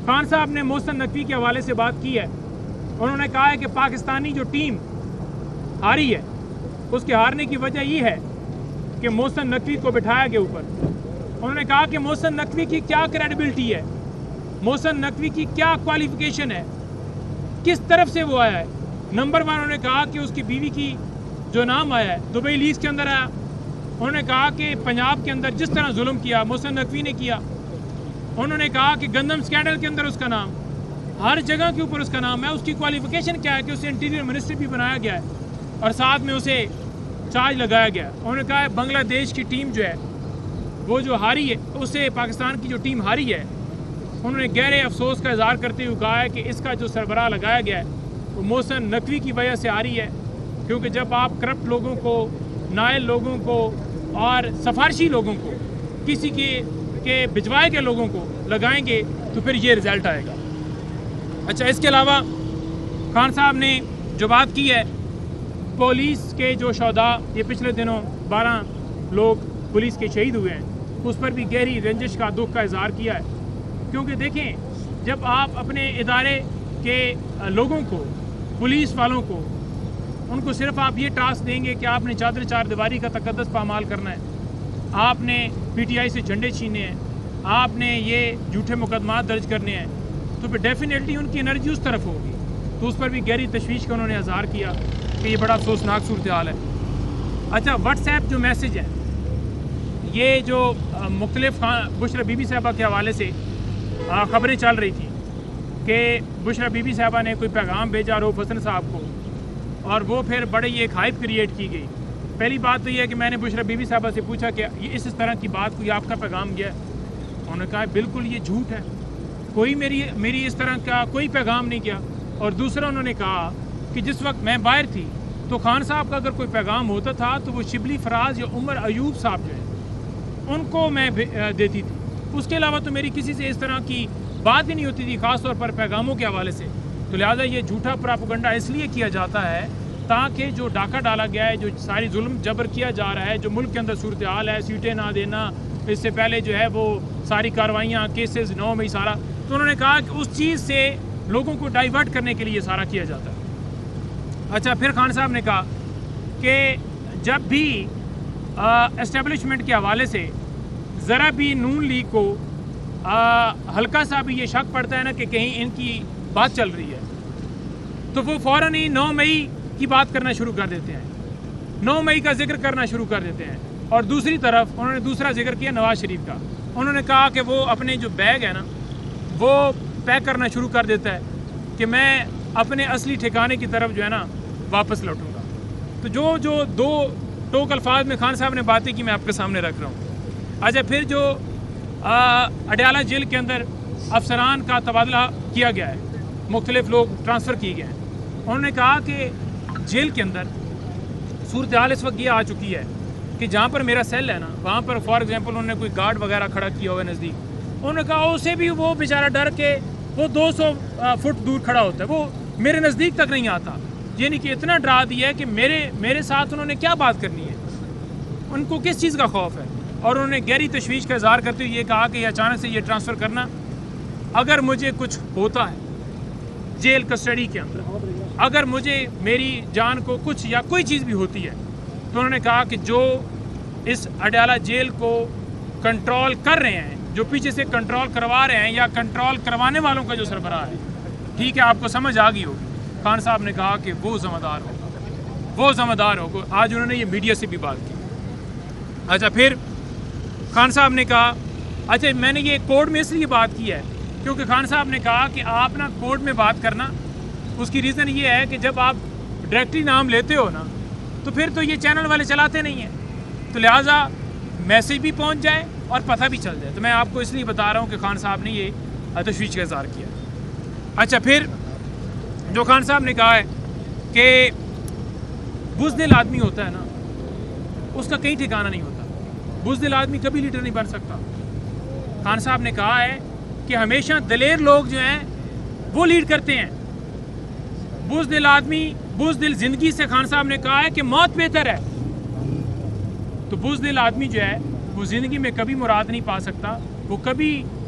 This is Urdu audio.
خان صاحب نے محسن نقوی کے حوالے سے بات کی ہے. انہوں نے کہا ہے کہ پاکستانی جو ٹیم ہاری ہے اس کے ہارنے کی وجہ یہ ہے کہ محسن نقوی کو بٹھایا گیا اوپر. انہوں نے کہا کہ محسن نقوی کی کیا کریڈیبلٹی ہے, محسن نقوی کی کیا کوالیفیکیشن ہے, کس طرف سے وہ آیا ہے. نمبر 1 انہوں نے کہا کہ اس کی بیوی کی جو نام آیا ہے دبئی لیز کے اندر آیا. انہوں نے کہا کہ پنجاب کے اندر جس طرح ظلم کیا محسن نقوی نے کیا. انہوں نے کہا کہ گندم سکینڈل کے اندر اس کا نام, ہر جگہ کے اوپر اس کا نام ہے. اس کی کوالیفیکیشن کیا ہے کہ اسے انٹیریئر منسٹر بھی بنایا گیا ہے اور ساتھ میں اسے چارج لگایا گیا. انہوں نے کہا ہے بنگلہ دیش کی ٹیم جو ہے وہ جو ہاری ہے, اسے پاکستان کی جو ٹیم ہاری ہے, انہوں نے گہرے افسوس کا اظہار کرتے ہوئے کہا ہے کہ اس کا جو سربراہ لگایا گیا ہے وہ محسن نقوی کی وجہ سے آ رہی ہے. کیونکہ جب آپ کرپٹ لوگوں کو, نائل لوگوں کو اور سفارشی لوگوں کو, کسی کے بھجوائے کے لوگوں کو لگائیں گے تو پھر یہ رزلٹ آئے گا. اچھا, اس کے علاوہ خان صاحب نے جو بات کی ہے پولیس کے جو شہداء, یہ پچھلے دنوں 12 لوگ پولیس کے شہید ہوئے ہیں, اس پر بھی گہری رنجش کا دکھ کا اظہار کیا ہے. کیونکہ دیکھیں, جب آپ اپنے ادارے کے لوگوں کو, پولیس والوں کو, ان کو صرف آپ یہ ٹاسک دیں گے کہ آپ نے چادر چار دیواری کا تقدس پامال کرنا ہے, آپ نے پی ٹی آئی سے جھنڈے چھینے ہیں, آپ نے یہ جھوٹے مقدمات درج کرنے ہیں, تو پھر ڈیفینیٹلی ان کی انرجی اس طرف ہوگی. تو اس پر بھی گہری تشویش کا انہوں نے اظہار کیا کہ یہ بڑا افسوسناک صورتحال ہے. اچھا, واٹس ایپ جو میسج ہے, یہ جو مختلف بشرا بی بی صاحبہ کے حوالے سے خبریں چل رہی تھیں کہ بشرا بی بی صاحبہ نے کوئی پیغام بھیجا رؤف حسن صاحب کو, اور وہ پھر بڑے یہ ایک ہائپ کریٹ کی گئی. پہلی بات تو یہ ہے کہ میں نے بشرا بی بی صاحبہ سے پوچھا کہ اس طرح کی بات کوئی آپ کا پیغام گیا ہے؟ انہوں نے کہا بالکل یہ جھوٹ ہے, کوئی میری اس طرح کا کوئی پیغام نہیں گیا. اور دوسرا انہوں نے کہا کہ جس وقت میں باہر تھی تو خان صاحب کا اگر کوئی پیغام ہوتا تھا تو وہ شبلی فراز یا عمر ایوب صاحب جو ہیں ان کو میں دیتی تھی, اس کے علاوہ تو میری کسی سے اس طرح کی بات ہی نہیں ہوتی تھی, خاص طور پر پیغاموں کے حوالے سے. تو لہٰذا یہ جھوٹا پراپیگنڈا اس لیے کیا جاتا ہے تاکہ جو ڈاکہ ڈالا گیا ہے, جو ساری ظلم جبر کیا جا رہا ہے, جو ملک کے اندر صورتحال ہے, سیٹیں نہ دینا, اس سے پہلے جو ہے وہ ساری کارروائیاں, کیسز 9 میں سارا, تو انہوں نے کہا کہ اس چیز سے لوگوں کو ڈائیورٹ کرنے کے لیے سارا کیا جاتا ہے. اچھا, پھر خان صاحب نے کہا کہ جب بھی اسٹیبلشمنٹ کے حوالے سے ذرا بھی نون لیگ کو ہلکا سا بھی یہ شک پڑتا ہے نا کہ کہیں ان کی بات چل رہی ہے, تو وہ فوراً ہی 9 مئی کی بات کرنا شروع کر دیتے ہیں, 9 مئی کا ذکر کرنا شروع کر دیتے ہیں. اور دوسری طرف انہوں نے دوسرا ذکر کیا نواز شریف کا. انہوں نے کہا کہ وہ اپنے جو بیگ ہے نا وہ پیک کرنا شروع کر دیتا ہے کہ میں اپنے اصلی ٹھکانے کی طرف جو ہے نا واپس لوٹوں گا. تو جو 2 ٹوک الفاظ میں خان صاحب نے باتیں کی میں آپ کے سامنے رکھ رہا ہوں. اچھا, پھر جو اڈیالہ جیل کے اندر افسران کا تبادلہ کیا گیا ہے, مختلف لوگ ٹرانسفر کیے گئے ہیں, انہوں نے کہا کہ جیل کے اندر صورتحال اس وقت یہ آ چکی ہے کہ جہاں پر میرا سیل ہے نا وہاں پر فار ایگزامپل انہوں نے کوئی گارڈ وغیرہ کھڑا کیا ہوا ہے نزدیک, انہوں نے کہا اسے بھی وہ بیچارہ ڈر کے وہ 200 فٹ دور کھڑا ہوتا ہے, وہ میرے نزدیک تک نہیں آتا. یعنی کہ اتنا ڈرا دیا ہے کہ میرے ساتھ انہوں نے کیا بات کرنی ہے, ان کو کس چیز کا خوف ہے. اور انہوں نے گہری تشویش کا اظہار کرتے ہوئے یہ کہا کہ اچانک سے یہ ٹرانسفر کرنا, اگر مجھے کچھ ہوتا ہے جیل کسٹڈی کے اندر, اگر مجھے میری جان کو کچھ یا کوئی چیز بھی ہوتی ہے, تو انہوں نے کہا کہ جو اس اڈیالہ جیل کو کنٹرول کر رہے ہیں, جو پیچھے سے کنٹرول کروا رہے ہیں یا کنٹرول کروانے والوں کا جو سربراہ ہے, ٹھیک ہے آپ کو سمجھ آ گئی ہوگی, خان صاحب نے کہا کہ وہ ذمہ دار ہوگا, وہ ذمہ دار ہوگا. آج انہوں نے یہ میڈیا سے بھی بات کی. اچھا, پھر خان صاحب نے کہا, اچھا میں نے یہ کورٹ میں اس لیے بات کی ہے کیونکہ خان صاحب نے کہا کہ آپ نا کورٹ میں بات کرنا, اس کی ریزن یہ ہے کہ جب آپ ڈائریکٹلی نام لیتے ہو نا تو پھر تو یہ چینل والے چلاتے نہیں ہیں, تو لہٰذا میسیج بھی پہنچ جائے اور پتہ بھی چل جائے. تو میں آپ کو اس لیے بتا رہا ہوں کہ خان صاحب نے یہ تشویش کا اظہار کیا. اچھا, پھر جو خان صاحب نے کہا ہے کہ بزدل آدمی ہوتا ہے نا اس کا کہیں ٹھکانہ نہیں ہوتا, بزدل آدمی کبھی لیڈر نہیں بن سکتا. خان صاحب نے کہا ہے کہ ہمیشہ دلیر لوگ جو ہیں وہ لیڈ کرتے ہیں, بزدل آدمی, بزدل زندگی سے خان صاحب نے کہا ہے کہ موت بہتر ہے. تو بزدل آدمی جو ہے وہ زندگی میں کبھی مراد نہیں پا سکتا, وہ کبھی